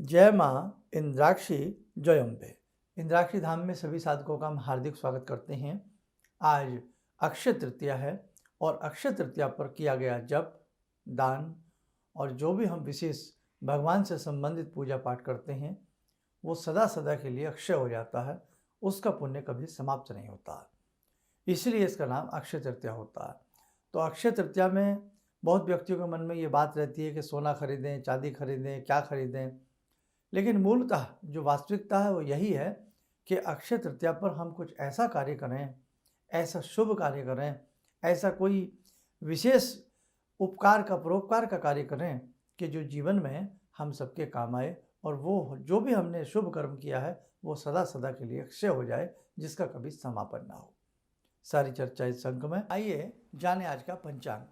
जय माँ इंद्राक्षी जयम्बे। इंद्राक्षी धाम में सभी साधकों का हम हार्दिक स्वागत करते हैं। आज अक्षय तृतीया है और अक्षय तृतीया पर किया गया जप, दान और जो भी हम विशेष भगवान से संबंधित पूजा पाठ करते हैं वो सदा सदा के लिए अक्षय हो जाता है, उसका पुण्य कभी समाप्त नहीं होता, इसलिए इसका नाम अक्षय तृतीया होता है। तो अक्षय तृतीया में बहुत व्यक्तियों के मन में ये बात रहती है कि सोना खरीदें, चांदी खरीदें, क्या खरीदें, लेकिन मूलतः जो वास्तविकता है वो यही है कि अक्षय तृतीया पर हम कुछ ऐसा कार्य करें, ऐसा शुभ कार्य करें, ऐसा कोई विशेष उपकार का परोपकार का कार्य करें कि जो जीवन में हम सबके काम आए और वो जो भी हमने शुभ कर्म किया है वो सदा सदा के लिए अक्षय हो जाए, जिसका कभी समापन ना हो। सारी चर्चा इस अंक में। आइए जाने आज का पंचांग।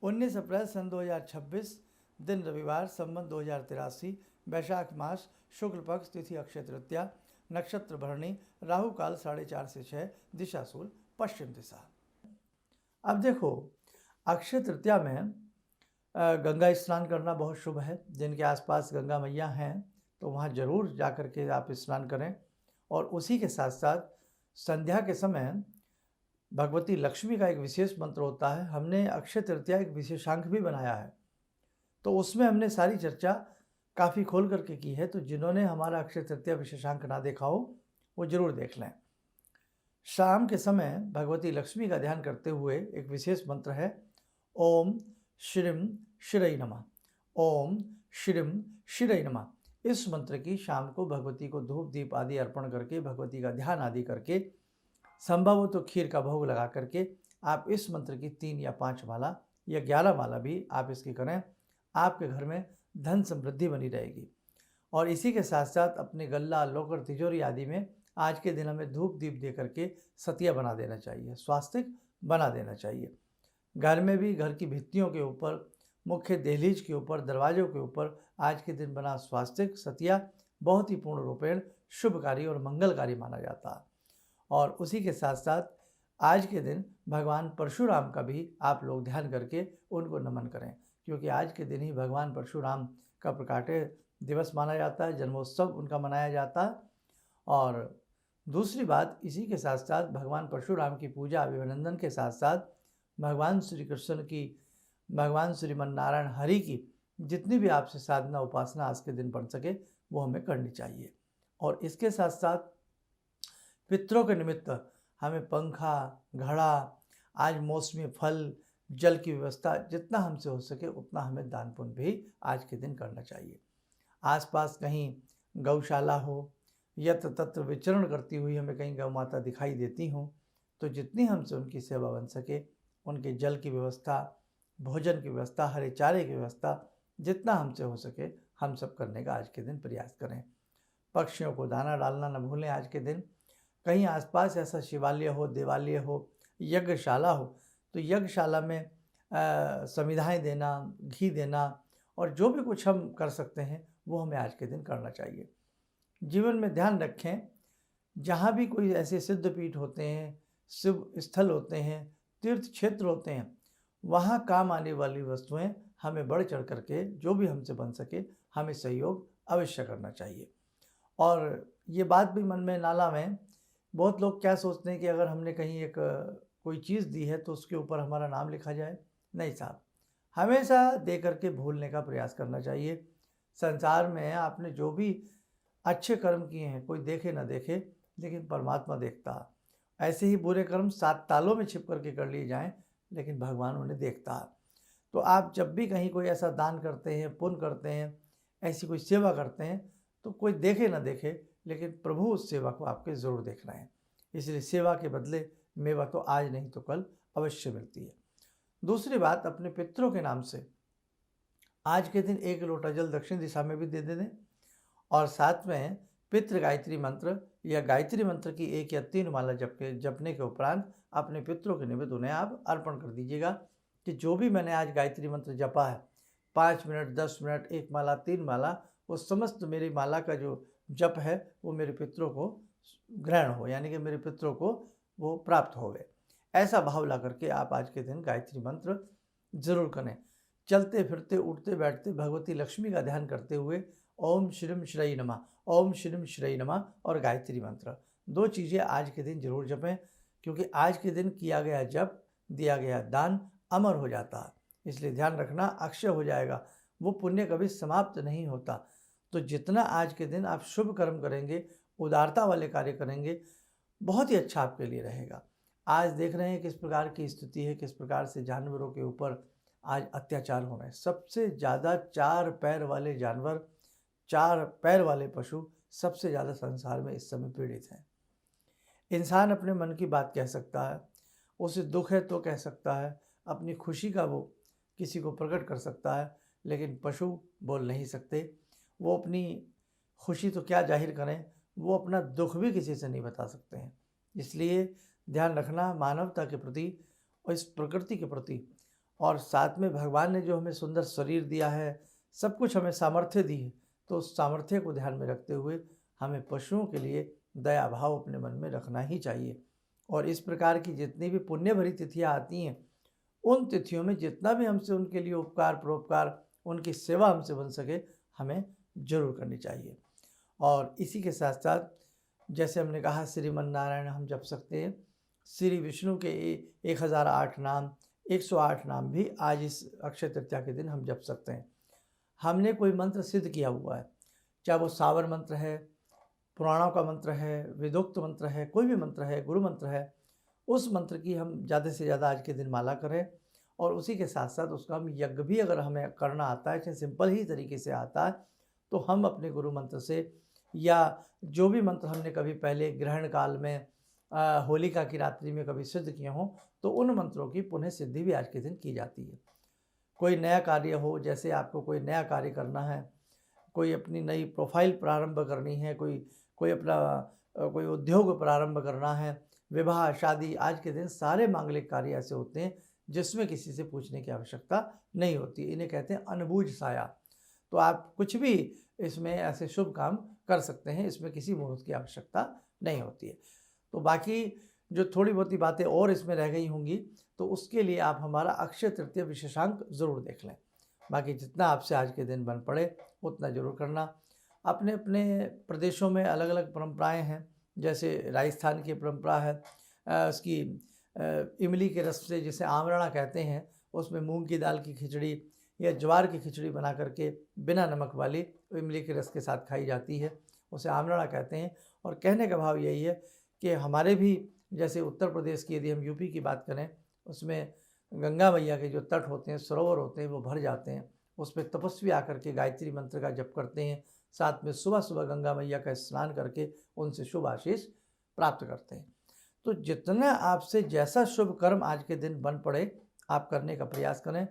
19 अप्रैल सन 2026, दिन रविवार, संवत 2083, वैशाख मास, शुक्ल पक्ष, तिथि अक्षय तृतीया, नक्षत्र भरणी, राहु काल 4:30 से 6, दिशा शूल पश्चिम दिशा। अब देखो, अक्षय तृतीया में गंगा स्नान करना बहुत शुभ है। जिनके आसपास गंगा मैया हैं तो वहाँ जरूर जा कर के आप स्नान करें। और उसी के साथ साथ संध्या के समय भगवती लक्ष्मी का एक विशेष मंत्र होता है। हमने अक्षय तृतीया एक विशेषांक भी बनाया है, तो उसमें हमने सारी चर्चा काफ़ी खोल करके की है। तो जिन्होंने हमारा अक्षय तृतीया विशेषांक ना देखा हो वो जरूर देख लें। शाम के समय भगवती लक्ष्मी का ध्यान करते हुए एक विशेष मंत्र है, ओम श्रीम शिरई नमः, ओम श्रीम शिरई नमः। इस मंत्र की शाम को भगवती को धूप दीप आदि अर्पण करके, भगवती का ध्यान आदि करके, संभव हो तो खीर का भोग लगा करके आप इस मंत्र की 3 या 5 माला या 11 माला भी आप इसकी करें। आपके घर में धन समृद्धि बनी रहेगी। और इसी के साथ साथ अपने गल्ला, लॉकर, तिजोरी आदि में आज के दिन हमें धूप दीप दे करके सतिया बना देना चाहिए, स्वास्तिक बना देना चाहिए। घर में भी घर की भित्तियों के ऊपर, मुख्य दहलीज के ऊपर, दरवाजों के ऊपर आज के दिन बना स्वास्तिक सतिया बहुत ही पूर्ण रूपेण शुभकारी और मंगलकारी माना जाता है। और उसी के साथ साथ आज के दिन भगवान परशुराम का भी आप लोग ध्यान करके उनको नमन करें, क्योंकि आज के दिन ही भगवान परशुराम का प्रकाट्य दिवस माना जाता है, जन्मोत्सव उनका मनाया जाता है। और दूसरी बात, इसी के साथ साथ भगवान परशुराम की पूजा अभिनंदन के साथ साथ भगवान श्री कृष्ण की, भगवान श्रीमन नारायण हरि की जितनी भी आपसे साधना उपासना आज के दिन बन सके वो हमें करनी चाहिए। और इसके साथ साथ पितरों के निमित्त हमें पंखा, घड़ा, आज मौसमी फल, जल की व्यवस्था जितना हमसे हो सके उतना हमें दान पुण्य भी आज के दिन करना चाहिए। आसपास कहीं गौशाला हो, यत्र तत्र विचरण करती हुई हमें कहीं गौ माता दिखाई देती हों तो जितनी हमसे उनकी सेवा बन सके, उनके जल की व्यवस्था, भोजन की व्यवस्था, हरे चारे की व्यवस्था जितना हमसे हो सके हम सब करने का आज के दिन प्रयास करें। पक्षियों को दाना डालना न भूलें। आज के दिन कहीं आसपास ऐसा शिवालय हो, देवालय हो, यज्ञशाला हो तो यज्ञशाला में समिधाएँ देना, घी देना और जो भी कुछ हम कर सकते हैं वो हमें आज के दिन करना चाहिए। जीवन में ध्यान रखें, जहाँ भी कोई ऐसे सिद्धपीठ होते हैं, शिव स्थल होते हैं, तीर्थ क्षेत्र होते हैं, वहाँ काम आने वाली वस्तुएं हमें बढ़ चढ़ करके जो भी हमसे बन सके हमें सहयोग अवश्य करना चाहिए। और ये बात भी मन में नाला में, बहुत लोग क्या सोचते हैं कि अगर हमने कहीं एक कोई चीज़ दी है तो उसके ऊपर हमारा नाम लिखा जाए। नहीं साहब, हमेशा दे करके भूलने का प्रयास करना चाहिए। संसार में आपने जो भी अच्छे कर्म किए हैं कोई देखे ना देखे, लेकिन परमात्मा देखता है। ऐसे ही बुरे कर्म 7 तालों में छिप करके कर लिए जाएं, लेकिन भगवान उन्हें देखता है। तो आप जब भी कहीं कोई ऐसा दान करते हैं, पुण्य करते हैं, ऐसी कोई सेवा करते हैं तो कोई देखे ना देखे, लेकिन प्रभु उस सेवा को आपके ज़रूर देख रहे हैं। इसलिए सेवा के बदले मेवा तो आज नहीं तो कल अवश्य मिलती है। दूसरी बात, अपने पितरों के नाम से आज के दिन 1 लोटा जल दक्षिण दिशा में भी दे दें। और साथ में पितृ गायत्री मंत्र या गायत्री मंत्र की 1 या 3 माला जपने के उपरांत अपने पितरों के निमित्त उन्हें आप अर्पण कर दीजिएगा कि जो भी मैंने आज गायत्री मंत्र जपा है, 5 मिनट, 10 मिनट, 1 माला, 3 माला, वो समस्त मेरी माला का जो जप है वो मेरे पितरों को ग्रहण हो, यानी कि मेरे पितरों को वो प्राप्त होवे। ऐसा भाव ला करके आप आज के दिन गायत्री मंत्र जरूर करें। चलते फिरते उठते बैठते भगवती लक्ष्मी का ध्यान करते हुए ओम श्रीम श्रई नमः, ओम श्रीम श्रई नमः और गायत्री मंत्र, 2 चीज़ें आज के दिन जरूर जपें, क्योंकि आज के दिन किया गया जप, दिया गया दान अमर हो जाता है। इसलिए ध्यान रखना, अक्षय हो जाएगा, वो पुण्य कभी समाप्त नहीं होता। तो जितना आज के दिन आप शुभ कर्म करेंगे, उदारता वाले कार्य करेंगे, बहुत ही अच्छा आपके लिए रहेगा। आज देख रहे हैं किस प्रकार की स्थिति है, किस प्रकार से जानवरों के ऊपर आज अत्याचार हो रहे हैं। सबसे ज़्यादा 4 पैर वाले जानवर, 4 पैर वाले पशु सबसे ज़्यादा संसार में इस समय पीड़ित हैं। इंसान अपने मन की बात कह सकता है, उसे दुख है तो कह सकता है, अपनी खुशी का वो किसी को प्रकट कर सकता है, लेकिन पशु बोल नहीं सकते। वो अपनी खुशी तो क्या जाहिर करें, वो अपना दुख भी किसी से नहीं बता सकते हैं। इसलिए ध्यान रखना मानवता के प्रति और इस प्रकृति के प्रति, और साथ में भगवान ने जो हमें सुंदर शरीर दिया है, सब कुछ हमें सामर्थ्य दी है, तो उस सामर्थ्य को ध्यान में रखते हुए हमें पशुओं के लिए दया भाव अपने मन में रखना ही चाहिए। और इस प्रकार की जितनी भी पुण्य भरी तिथियाँ आती हैं, उन तिथियों में जितना भी हमसे उनके लिए उपकार परोपकार, उनकी सेवा हमसे बन सके, हमें जरूर करनी चाहिए। और इसी के साथ साथ जैसे हमने कहा श्रीमन नारायण हम जप सकते हैं, श्री विष्णु के 1008 नाम, 108 नाम भी आज इस अक्षय तृतीया के दिन हम जप सकते हैं। हमने कोई मंत्र सिद्ध किया हुआ है, चाहे वो सावर मंत्र है, पुराणों का मंत्र है, वेदोक्त मंत्र है, कोई भी मंत्र है, गुरु मंत्र है, उस मंत्र की हम ज़्यादा से ज़्यादा आज के दिन माला करें। और उसी के साथ साथ उसका हम यज्ञ भी अगर हमें करना आता है, चाहे सिंपल ही तरीके से आता है, तो हम अपने गुरु मंत्र से या जो भी मंत्र हमने कभी पहले ग्रहण काल में होलिका की रात्रि में कभी सिद्ध किए हों, तो उन मंत्रों की पुनः सिद्धि भी आज के दिन की जाती है। कोई नया कार्य हो, जैसे आपको कोई नया कार्य करना है, कोई अपनी नई प्रोफाइल प्रारंभ करनी है, कोई अपना कोई उद्योग प्रारंभ करना है, विवाह शादी, आज के दिन सारे मांगलिक कार्य ऐसे होते हैं जिसमें किसी से पूछने की आवश्यकता नहीं होती। इन्हें कहते हैं अनबूझ साया। तो आप कुछ भी इसमें ऐसे शुभ काम कर सकते हैं, इसमें किसी मुहूर्त की आवश्यकता नहीं होती है। तो बाकी जो थोड़ी बहुत ही बातें और इसमें रह गई होंगी, तो उसके लिए आप हमारा अक्षय तृतीया विशेषांक ज़रूर देख लें। बाकी जितना आपसे आज के दिन बन पड़े उतना ज़रूर करना। अपने अपने प्रदेशों में अलग अलग परंपराएं हैं, जैसे राजस्थान की परंपरा है उसकी इमली के रस से, जिसे आमरना कहते हैं, उसमें मूंग की दाल की खिचड़ी या ज्वार की खिचड़ी बना करके बिना नमक वाली इमली के रस के साथ खाई जाती है, उसे आमरना कहते हैं। और कहने का भाव यही है कि हमारे भी जैसे उत्तर प्रदेश की यदि हम यूपी की बात करें, उसमें गंगा मैया के जो तट होते हैं, सरोवर होते हैं, वो भर जाते हैं। उस पर तपस्वी आकर के गायत्री मंत्र का जप करते हैं, साथ में सुबह सुबह गंगा मैया का स्नान करके उनसे शुभ आशीष प्राप्त करते हैं। तो जितना आपसे जैसा शुभ कर्म आज के दिन बन पड़े आप करने का प्रयास करें।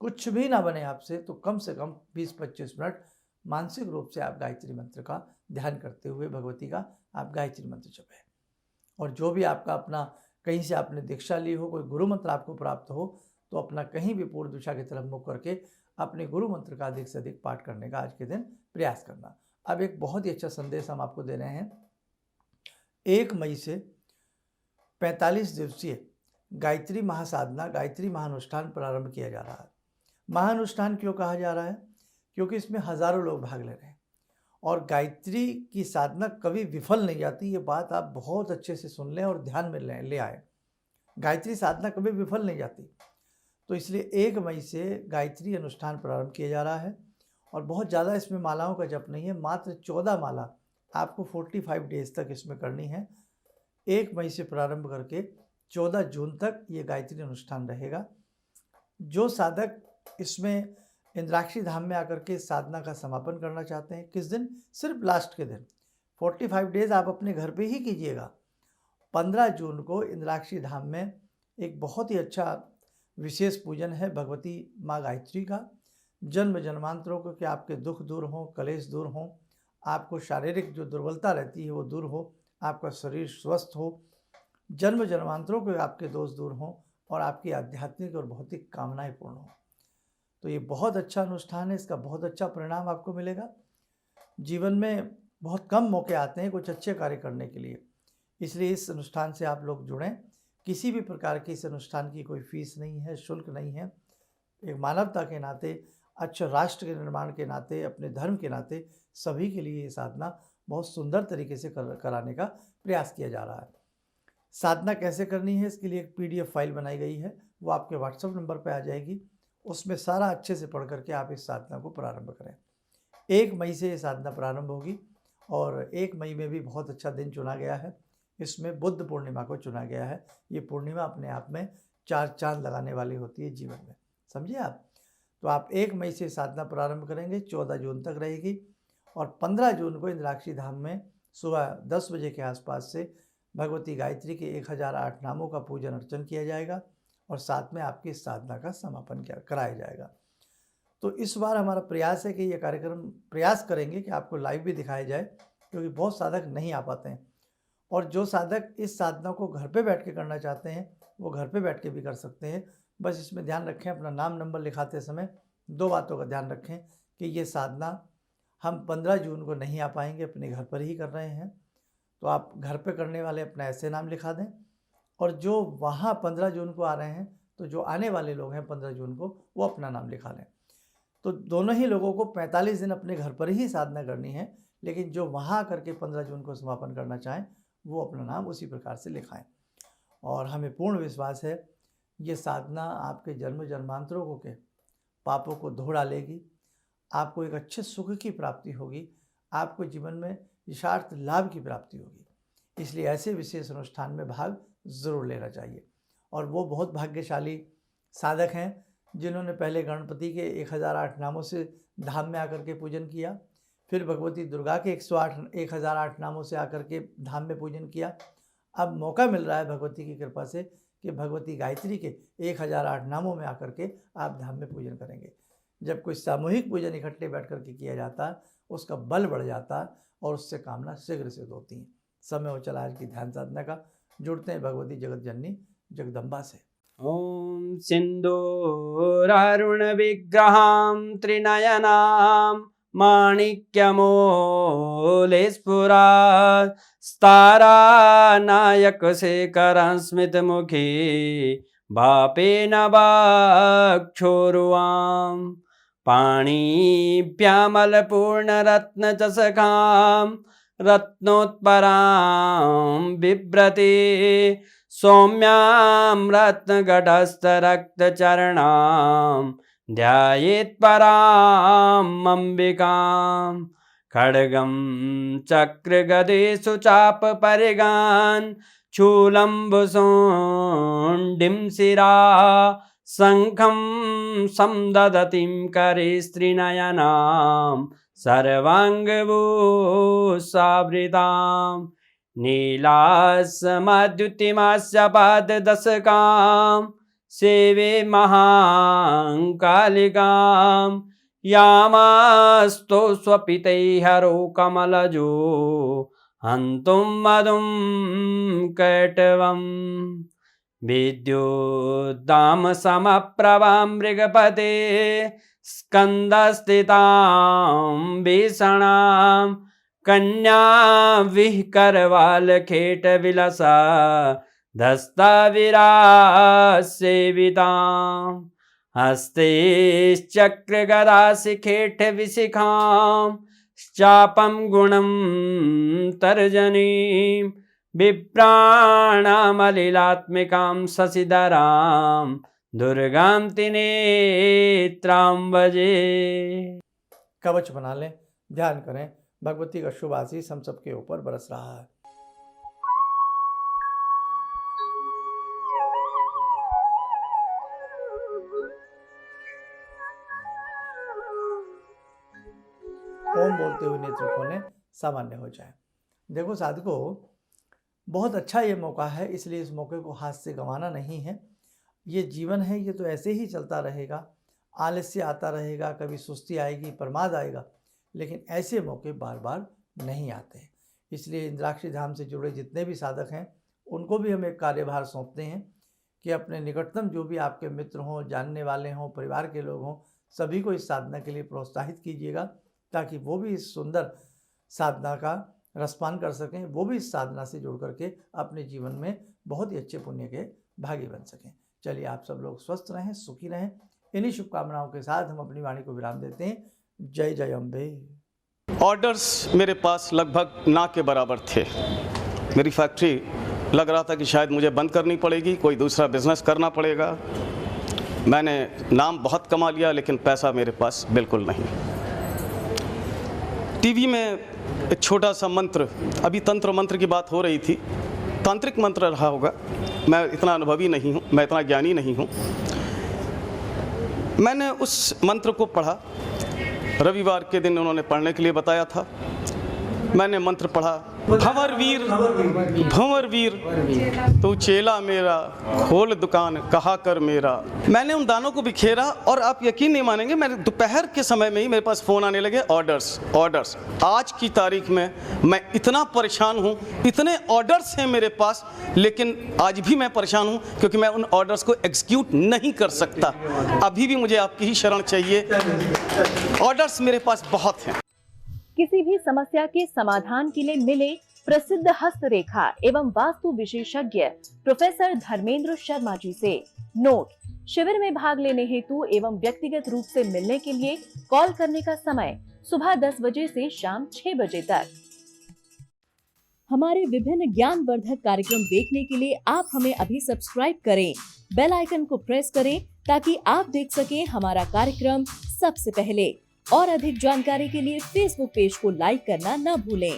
कुछ भी ना बने आपसे तो कम से कम 20-25 मिनट मानसिक रूप से आप गायत्री मंत्र का ध्यान करते हुए भगवती का आप गायत्री मंत्र जपें। और जो भी आपका अपना कहीं से आपने दीक्षा ली हो, कोई गुरु मंत्र आपको प्राप्त हो, तो अपना कहीं भी पूर्व दिशा की तरफ मुख करके अपने गुरु मंत्र का अधिक से अधिक पाठ करने का आज के दिन प्रयास करना। अब एक बहुत ही अच्छा संदेश हम आपको दे रहे हैं। 1 मई से 45 दिवसीय गायत्री महासाधना, गायत्री महानुष्ठान प्रारंभ किया जा रहा है। महानुष्ठान क्यों कहा जा रहा है? क्योंकि इसमें हजारों लोग भाग ले रहे हैं और गायत्री की साधना कभी विफल नहीं जाती। ये बात आप बहुत अच्छे से सुन लें और ध्यान में ले आए। गायत्री साधना कभी विफल नहीं जाती। तो इसलिए 1 मई से गायत्री अनुष्ठान प्रारंभ किया जा रहा है और बहुत ज़्यादा इसमें मालाओं का जप नहीं है, मात्र 14 माला आपको 45 डेज तक इसमें करनी है। 1 मई से प्रारंभ करके 14 जून तक ये गायत्री अनुष्ठान रहेगा। जो साधक इसमें इंद्राक्षी धाम में आकर के साधना का समापन करना चाहते हैं, किस दिन? सिर्फ लास्ट के दिन। 45 डेज आप अपने घर पे ही कीजिएगा। 15 जून को इंद्राक्षी धाम में एक बहुत ही अच्छा विशेष पूजन है भगवती माँ गायत्री का। जन्म जन्मांतरों को कि आपके दुख दूर हों, कलेश दूर हों, आपको शारीरिक जो दुर्बलता रहती है वो दूर हो, आपका शरीर स्वस्थ हो, जन्म जन्मांतरों के आपके दोष दूर हों और आपकी आध्यात्मिक और भौतिक कामनाएं पूर्ण हों। तो ये बहुत अच्छा अनुष्ठान है, इसका बहुत अच्छा परिणाम आपको मिलेगा। जीवन में बहुत कम मौके आते हैं कुछ अच्छे कार्य करने के लिए, इसलिए इस अनुष्ठान से आप लोग जुड़ें। किसी भी प्रकार की इस अनुष्ठान की कोई फीस नहीं है, शुल्क नहीं है। एक मानवता के नाते, अच्छे राष्ट्र के निर्माण के नाते, अपने धर्म के नाते सभी के लिए ये साधना बहुत सुंदर तरीके से कराने का प्रयास किया जा रहा है। साधना कैसे करनी है, इसके लिए एक PDF फाइल बनाई गई है, वो आपके WhatsApp नंबर पर आ जाएगी। उसमें सारा अच्छे से पढ़ करके आप इस साधना को प्रारंभ करें। 1 मई से ये साधना प्रारंभ होगी और 1 मई में भी बहुत अच्छा दिन चुना गया है। इसमें बुद्ध पूर्णिमा को चुना गया है। ये पूर्णिमा अपने आप में 4 चांद लगाने वाली होती है जीवन में, समझिए आप। तो आप 1 मई से साधना प्रारंभ करेंगे, 14 जून तक रहेगी और 15 जून को इंद्राक्षी धाम में सुबह 10 बजे के आसपास से भगवती गायत्री के 1008 नामों का पूजन अर्चन किया जाएगा और साथ में आपकी इस साधना का समापन कराया जाएगा। तो इस बार हमारा प्रयास है कि ये कार्यक्रम प्रयास करेंगे कि आपको लाइव भी दिखाया जाए, क्योंकि बहुत साधक नहीं आ पाते हैं और जो साधक इस साधना को घर पे बैठ के करना चाहते हैं वो घर पे बैठ के भी कर सकते हैं। बस इसमें ध्यान रखें, अपना नाम नंबर लिखाते समय 2 बातों का ध्यान रखें कि ये साधना हम 15 जून को नहीं आ पाएंगे, अपने घर पर ही कर रहे हैं। तो आप घर पे करने वाले अपना ऐसे नाम लिखा दें और जो वहाँ 15 जून को आ रहे हैं, तो जो आने वाले लोग हैं 15 जून को, वो अपना नाम लिखा लें। तो दोनों ही लोगों को 45 दिन अपने घर पर ही साधना करनी है, लेकिन जो वहाँ करके 15 जून को समापन करना चाहें वो अपना नाम उसी प्रकार से लिखाएं। और हमें पूर्ण विश्वास है ये साधना आपके जन्म जन्मांतरों के पापों को धो डालेगी, आपको एक अच्छे सुख की प्राप्ति होगी, आपको जीवन में यथार्थ लाभ की प्राप्ति होगी। इसलिए ऐसे विशेष अनुष्ठान में भाग जरूर लेना चाहिए। और वो बहुत भाग्यशाली साधक हैं जिन्होंने पहले गणपति के 1008 नामों से धाम में आकर के पूजन किया, फिर भगवती दुर्गा के 1008 नामों से आकर के धाम में पूजन किया। अब मौका मिल रहा है भगवती की कृपा से कि भगवती गायत्री के 1008 नामों में आकर के आप धाम में पूजन करेंगे। जब कोई सामूहिक पूजन इकट्ठे बैठ करके किया जाता है, उसका बल बढ़ जाता है और उससे कामना शीघ्र सिद्ध होती है। समय हो चला आज की ध्यान साधना का। जुड़ते हैं भगवती जगत जननी जगदम्बा से। ॐ सिन्दूरारुण विग्रहां त्रिनयनां माणिक्यमूले स्फुरात् स्तारानायकशेखरं स्मितमुखी भापेन वाक्छोरुवां पाणिभ्यामलपूर्णरत्नचषकां रत्नोत्परां बिभ्रति सौम्यां रत्नघटस्थरक्तचरणां ध्यायेत् पराम् अम्बिकां खड्गं चक्रगदेषु चापपरिगान् शूलम्बुशुण्डिं शिरा शङ्खं संदधतीं करे स्त्रीनयनां सर्वाङ्गभूषावृताम् नीलासमद्युतिमास्य पाददशकां सेवे महाकालिकां यामास्तो स्वपितैहरो कमलजो हन्तुं मधुं कैटवम् विद्युद्दामसमप्रभां मृगपते स्कन्दस्थितां भीषणां कन्या विहकरवालखेटविलसा धस्ताविरासेवितां हस्तैश्चक्रगदाशिखेटविशिखां चापं गुणं तर्जनीं बिभ्राणामलिलात्मिकां शशिधरां दुर्गां त्रिनेत्रां भजे। कवच बना लें, ध्यान करें, भगवती का शुभ आशीष हम सबके ऊपर बरस रहा है। ओम बोलते हुए नेत्र खोलें, सामान्य हो जाए। देखो साधकों, बहुत अच्छा ये मौका है, इसलिए इस मौके को हाथ से गंवाना नहीं है। ये जीवन है, ये तो ऐसे ही चलता रहेगा, आलस्य आता रहेगा, कभी सुस्ती आएगी, प्रमाद आएगा, लेकिन ऐसे मौके बार बार नहीं आते। इसलिए इंद्राक्षी धाम से जुड़े जितने भी साधक हैं उनको भी हम एक कार्यभार सौंपते हैं कि अपने निकटतम जो भी आपके मित्र हों, जानने वाले हों, परिवार के लोग हों, सभी को इस साधना के लिए प्रोत्साहित कीजिएगा ताकि वो भी इस सुंदर साधना का रसपान कर सकें, वो भी इस साधना से जुड़ करके अपने जीवन में बहुत ही अच्छे पुण्य के भागी बन सकें। चलिए, आप सब लोग स्वस्थ रहें, सुखी रहें। इन्हीं शुभकामनाओं के साथ हम अपनी वाणी को विराम देते हैं। जय जय अम्बे। ऑर्डर्स मेरे पास लगभग ना के बराबर थे। मेरी फैक्ट्री लग रहा था कि शायद मुझे बंद करनी पड़ेगी, कोई दूसरा बिजनेस करना पड़ेगा। मैंने नाम बहुत कमा लिया, लेकिन पैसा मेरे पास बिल्कुल नहीं। टीवी में एक छोटा सा मंत्र, अभी तंत्र मंत्र की बात हो रही थी, तांत्रिक मंत्र रहा होगा, मैं इतना अनुभवी नहीं हूँ, मैं इतना ज्ञानी नहीं हूँ। मैंने उस मंत्र को पढ़ा, रविवार के दिन उन्होंने पढ़ने के लिए बताया था। मैंने मंत्र पढ़ा, भंवर वीर तू चेला मेरा, खोल दुकान कहा कर मेरा। मैंने उन दानों को बिखेरा और आप यकीन नहीं मानेंगे, मेरे दोपहर के समय में ही मेरे पास फ़ोन आने लगे, ऑर्डर्स। आज की तारीख में मैं इतना परेशान हूँ, इतने ऑर्डर्स हैं मेरे पास, लेकिन आज भी मैं परेशान हूँ क्योंकि मैं उन ऑर्डर्स को एग्जीक्यूट नहीं कर सकता। अभी भी मुझे आपकी ही शरण चाहिए। ऑर्डर्स मेरे पास बहुत हैं। किसी भी समस्या के समाधान के लिए मिले प्रसिद्ध हस्तरेखा एवं वास्तु विशेषज्ञ प्रोफेसर धर्मेंद्र शर्मा जी से। नोट: शिविर में भाग लेने हेतु एवं व्यक्तिगत रूप से मिलने के लिए कॉल करने का समय सुबह 10 बजे से शाम 6 बजे तक। हमारे विभिन्न ज्ञानवर्धक कार्यक्रम देखने के लिए आप हमें अभी सब्सक्राइब करें, बेल आइकन को प्रेस करें ताकि आप देख सकें हमारा कार्यक्रम सबसे पहले। और अधिक जानकारी के लिए फेसबुक पेज को लाइक करना न भूलें।